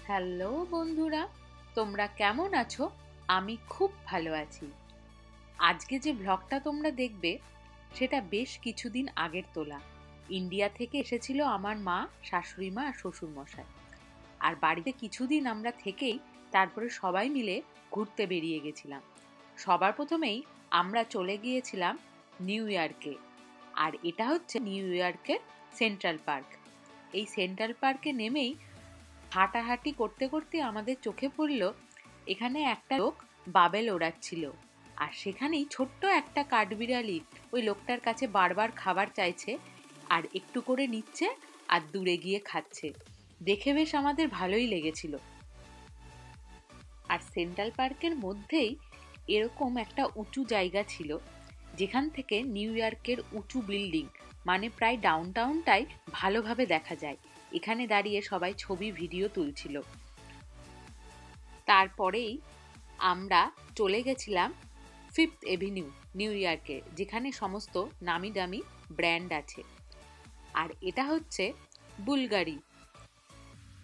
Hello বন্ধুরা, তোমরা কেমন আছো? আমি খুব ভালো আছি। আজকে যে ভ্লগটা তোমরা দেখবে সেটা বেশ কিছুদিন আগের তোলা। ইন্ডিয়া থেকে এসেছিল আমার মা, শাশুড়ি মা আর শ্বশুর মশাই। আর বাড়িতে কিছুদিন আমরা থেকেই তারপরে সবাই মিলে ঘুরতে বেরিয়ে গেছিলাম। সবার প্রথমেই আমরা চলে গিয়েছিলাম নিউ ইয়র্কে। আর এটা হচ্ছে নিউ ইয়র্কের সেন্ট্রাল পার্ক। এই সেন্ট্রাল পার্কে নেমেই হাঁটাহাঁটি করতে করতে আমাদের চোখে পড়ল এখানে একটা লোক বাবেল ওড়াচ্ছিল। আর সেখানেই ছোট্ট একটা কাঠবিড়ালি ওই লোকটার কাছে বারবার খাবার চাইছে আর একটু করে নিচ্ছে আর দূরে গিয়ে খাচ্ছে। দেখে বেশ আমাদের ভালোই লেগেছিল। আর সেন্ট্রাল পার্কের মধ্যেই এরকম একটা উঁচু জায়গা ছিল যেখান থেকে নিউ ইয়র্কের উঁচু বিল্ডিং মানে প্রায় ডাউনটাউনটাই ভালোভাবে দেখা যায়। এখানে দাঁড়িয়ে সবাই ছবি ভিডিও তুলছিল। তারপরেই আমরা চলে গেছিলাম ফিফথ এভিনিউ নিউ ইয়র্কে, যেখানে সমস্ত নামি দামি ব্র্যান্ড আছে। আর এটা হচ্ছে বুলগারি,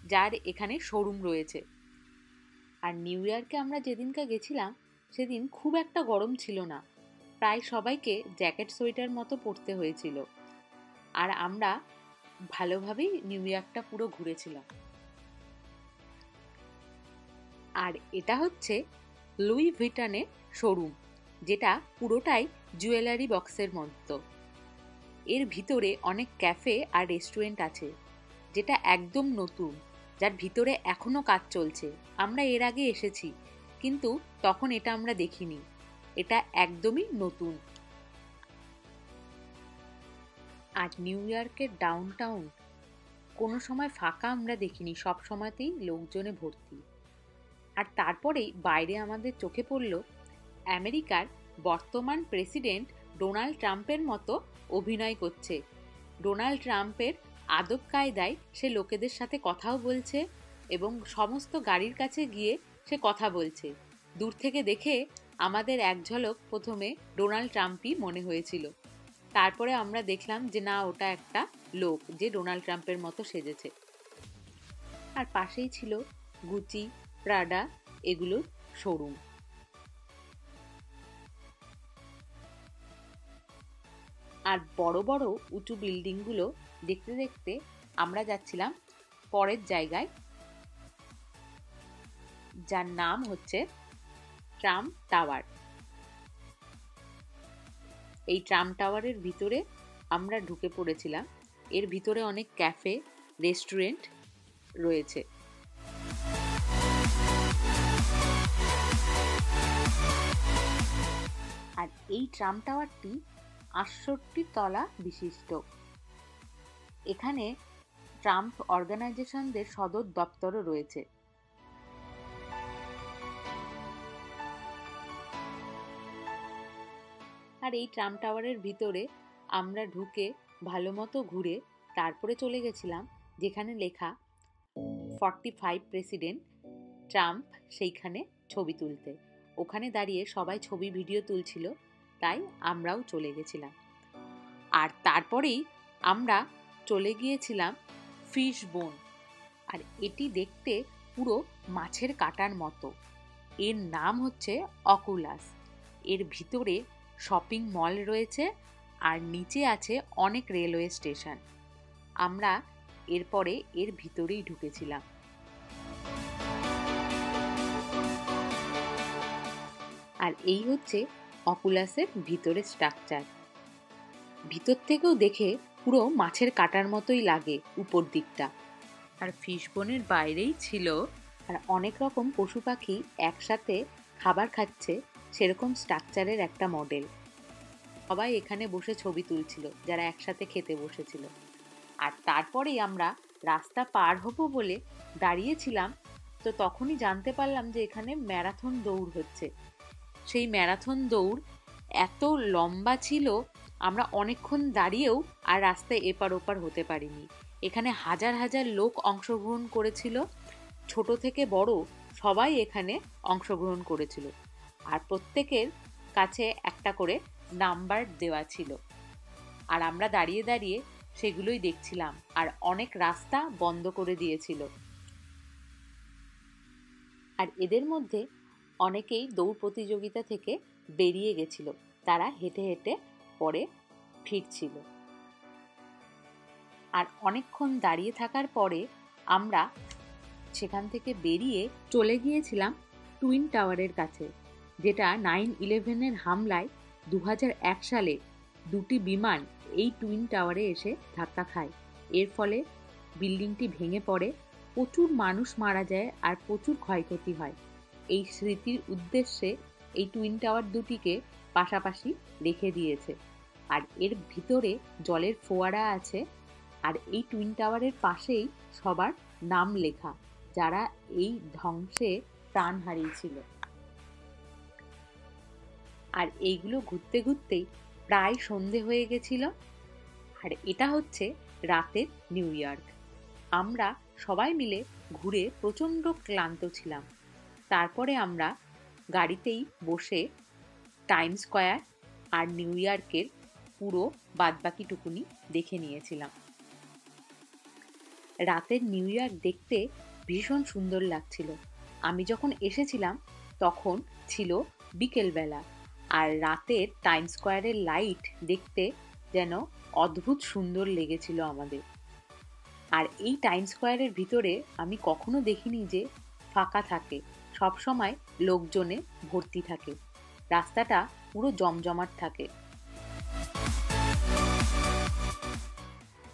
যার এখানে শোরুম রয়েছে। আর নিউ ইয়র্কে আমরা যেদিনকে গেছিলাম সেদিন খুব একটা গরম ছিল না, প্রায় সবাইকে জ্যাকেট সোয়েটার মতো পরতে হয়েছিল। আর আমরা ভালোভাবেই নিউ ইয়র্কটা পুরো ঘুরেছিলাম। আর এটা হচ্ছে লুই ভিটনের শোরুম, যেটা পুরোটাই জুয়েলারি বক্সের মতো। এর ভিতরে অনেক ক্যাফে আর রেস্টুরেন্ট আছে, যেটা একদম নতুন, যার ভিতরে এখনো কাজ চলছে। আমরা এর আগে এসেছি, কিন্তু তখন এটা আমরা দেখিনি। এটা একদমই নতুন। আর নিউ ইয়র্কের ডাউনটাউন কোনো সময় ফাঁকা আমরা দেখিনি, সব সময়তেই লোকজনে ভর্তি। আর তারপরেই বাইরে আমাদের চোখে পড়ল আমেরিকার বর্তমান প্রেসিডেন্ট ডোনাল্ড ট্রাম্পের মতো অভিনয় করছে। ডোনাল্ড ট্রাম্পের আদব কায়দায় সে লোকেদের সাথে কথাও বলছে এবং সমস্ত গাড়ির কাছে গিয়ে সে কথা বলছে। দূর থেকে দেখে আমাদের এক ঝলক প্রথমে ডোনাল্ড ট্রাম্পই মনে হয়েছিল। তারপরে আমরা দেখলাম যে না, ওটা একটা লোক যে ডোনাল্ড ট্রাম্পের মতো সেজেছে। আর পাশেই ছিল গুচি, প্রাডা এগুলোর শোরুম। আর বড় বড় উঁচু বিল্ডিংগুলো দেখতে দেখতে আমরা যাচ্ছিলাম পরের জায়গায়, যার নাম হচ্ছে ট্রাম্প টাওয়ার। এই ট্রাম্প টাওয়ারের ভিতরে আমরা ঢুকে পড়েছিলাম। এর ভিতরে অনেক ক্যাফে, রেস্টুরেন্ট রয়েছে। আর এই ট্রাম্প টাওয়ারটি ৬৮ তলা বিশিষ্ট। এখানে ট্রাম্প অর্গানাইজেশনদের সদর দপ্তরও রয়েছে। আর এই ট্রাম্প টাওয়ারের ভিতরে আমরা ঢুকে ভালো মতো ঘুরে তারপরে চলে গেছিলাম যেখানে লেখা 45 প্রেসিডেন্ট ট্রাম্প, সেইখানে ছবি তুলতে। ওখানে দাঁড়িয়ে সবাই ছবি ভিডিও তুলছিল, তাই আমরাও চলে গেছিলাম। আর তারপরেই আমরা চলে গিয়েছিলাম ফিশ বোন। আর এটি দেখতে পুরো মাছের কাটার মতো। এর নাম হচ্ছে অকুলাস। এর ভিতরে শপিং মল রয়েছে আর নিচে আছে অনেক রেলওয়ে স্টেশন। আমরা এরপরে এর ভিতরেই ঢুকেছিলাম। আর এই হচ্ছে অকুলাসের ভিতরের স্ট্রাকচার। ভিতর থেকেও দেখে পুরো মাছের কাটার মতোই লাগে উপর দিকটা। আর ফিশ বোনের বাইরেই ছিল আর অনেক রকম পশু পাখি একসাথে খাবার খাচ্ছে, সেরকম স্ট্রাকচারের একটা মডেল। সবাই এখানে বসে ছবি তুলছিল যারা একসাথে খেতে বসেছিল। আর তারপরেই আমরা রাস্তা পার হব বলে দাঁড়িয়েছিলাম, তো তখনই জানতে পারলাম যে এখানে ম্যারাথন দৌড় হচ্ছে। সেই ম্যারাথন দৌড় এত লম্বা ছিল, আমরা অনেকক্ষণ দাঁড়িয়েও আর রাস্তায় এপার ওপার হতে পারিনি। এখানে হাজার হাজার লোক অংশগ্রহণ করেছিল, ছোট থেকে বড় সবাই এখানে অংশগ্রহণ করেছিল। আর প্রত্যেকের কাছে একটা করে নাম্বার দেওয়া ছিল। আর আমরা দাঁড়িয়ে দাঁড়িয়ে সেগুলোই দেখছিলাম। আর অনেক রাস্তা বন্ধ করে দিয়েছিল। আর এদের মধ্যে অনেকেই দৌড় প্রতিযোগিতা থেকে বেরিয়ে গেছিল, তারা হেঁটে হেঁটে পরে ফিরছিল। আর অনেকক্ষণ দাঁড়িয়ে থাকার পরে আমরা সেখান থেকে বেরিয়ে চলে গিয়েছিলাম টুইন টাওয়ারের কাছে, যেটা 9/11-এর হামলায় 2001 সালে দুটি বিমান এই টুইন টাওয়ারে এসে ধাক্কা খায়। এর ফলে বিল্ডিংটি ভেঙে পড়ে, প্রচুর মানুষ মারা যায় আর প্রচুর ক্ষয়ক্ষতি হয়। এই স্মৃতির উদ্দেশ্যে এই টুইন টাওয়ার দুটিকে পাশাপাশি রেখে দিয়েছে। আর এর ভিতরে জলের ফোয়ারা আছে, আর এই টুইন টাওয়ারের পাশেই সবার নাম লেখা, যারা এই ধ্বংসে প্রাণ হারিয়েছিল। আর এইগুলো ঘুরতে ঘুরতেই প্রায় সন্ধে হয়ে গেছিল। আর এটা হচ্ছে রাতের নিউ ইয়র্ক। আমরা সবাই মিলে ঘুরে প্রচণ্ড ক্লান্ত ছিলাম। তারপরে আমরা গাড়িতেই বসে টাইম স্কোয়ার আর নিউ ইয়র্কের পুরো বাদবাকিটুকুনি দেখে নিয়েছিলাম। রাতের নিউ ইয়র্ক দেখতে ভীষণ সুন্দর লাগছিল। আমি যখন এসেছিলাম তখন ছিল বিকেলবেলা, আর রাতের টাইম স্কোয়ারের লাইট দেখতে যেন অদ্ভুত সুন্দর লেগেছিল আমাদের। আর এই টাইম স্কোয়ারের ভিতরে আমি কখনো দেখিনি যে ফাঁকা থাকে, সব সময় লোকজনে ভর্তি থাকে, রাস্তাটা পুরো জমজমাট থাকে।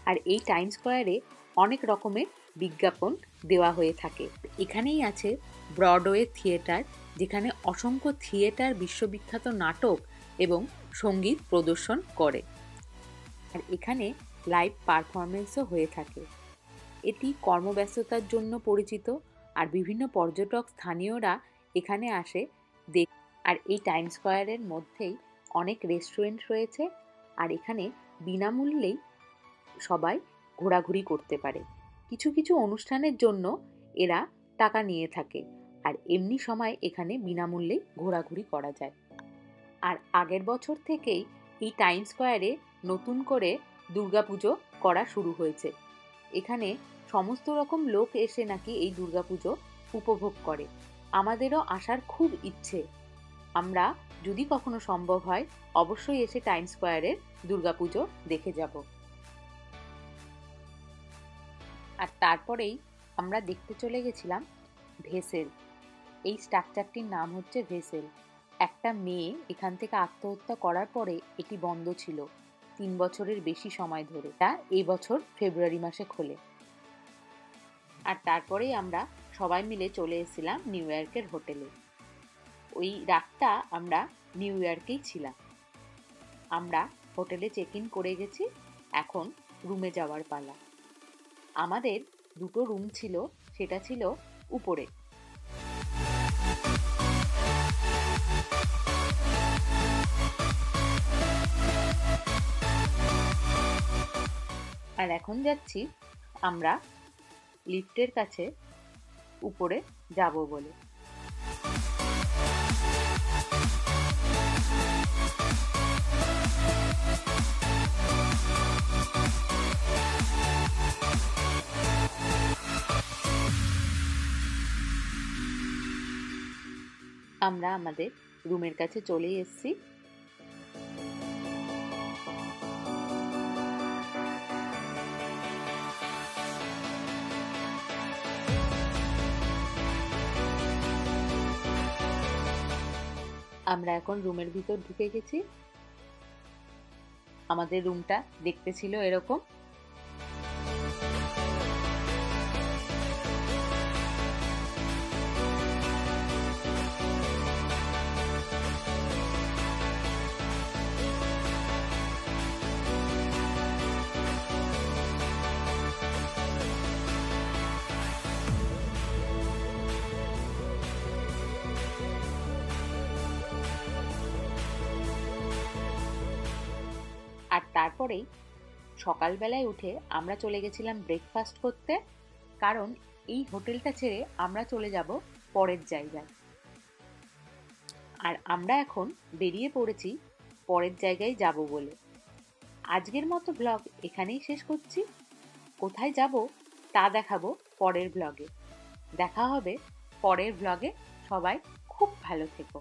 আর এই টাইম স্কোয়ারে অনেক রকমের বিজ্ঞাপন দেওয়া হয়ে থাকে। এখানেই আছে ব্রডওয়ে থিয়েটার, যেখানে অসংখ্য থিয়েটার বিশ্ববিখ্যাত নাটক এবং সঙ্গীত প্রদর্শন করে। আর এখানে লাইভ পারফরমেন্সও হয়ে থাকে। এটি কর্মব্যস্ততার জন্য পরিচিত, আর বিভিন্ন পর্যটক স্থানীয়রা এখানে আসে দেখ। আর এই টাইম স্কোয়ারের মধ্যেই অনেক রেস্টুরেন্ট রয়েছে, আর এখানে বিনামূল্যেই সবাই ঘোরাঘুরি করতে পারে। কিছু কিছু অনুষ্ঠানের জন্য এরা টাকা নিয়ে থাকে, আর এমনি সময় এখানে বিনামূল্যেই ঘোরাঘুরি করা যায়। আর আগের বছর থেকেই এই টাইম স্কোয়ারে নতুন করে দুর্গাপুজো করা শুরু হয়েছে। এখানে সমস্ত রকম লোক এসে নাকি এই দুর্গাপুজো উপভোগ করে। আমাদেরও আসার খুব ইচ্ছে। আমরা যদি কখনো সম্ভব হয় অবশ্যই এসে টাইম স্কোয়ারের দুর্গাপুজো দেখে যাব। আর তারপরেই আমরা দেখতে চলে গেছিলাম ভেসেল। এই স্ট্রাকচারটির নাম হচ্ছে ভেসেল। একটা মেয়ে এখান থেকে আত্মহত্যা করার পরে এটি বন্ধ ছিল 3 বছরের বেশি সময় ধরে। তা এই বছর ফেব্রুয়ারি মাসে খোলে। আর তারপরেই আমরা সবাই মিলে চলে এসেছিলাম নিউ ইয়র্কের হোটেলে। ওই রাতটা আমরা নিউ ইয়র্কেই ছিলাম। আমরা হোটেলে চেক ইন করে গেছি, এখন রুমে যাওয়ার পালা। আমাদের দুটো রুম ছিল, সেটা ছিল উপরে। আর এখন যাচ্ছি আমরা লিফটের কাছে উপরে যাব বলে। আমরা আমাদের রুমের কাছে চলে এসেছি। আমরা এখন রুমের ভিতর ঢুকে গেছি। আমাদের রুমটা দেখতে ছিল এরকম। আর তারপরেই সকালবেলায় উঠে আমরা চলে গেছিলাম ব্রেকফাস্ট করতে, কারণ এই হোটেলটা ছেড়ে আমরা চলে যাব পরের জায়গায়। আর আমরা এখন বেরিয়ে পড়েছি পরের জায়গায় যাব বলে। আজকের মতো ব্লগ এখানেই শেষ করছি। কোথায় যাব তা দেখাবো পরের ব্লগে। দেখা হবে পরের ব্লগে। সবাই খুব ভালো থেকো।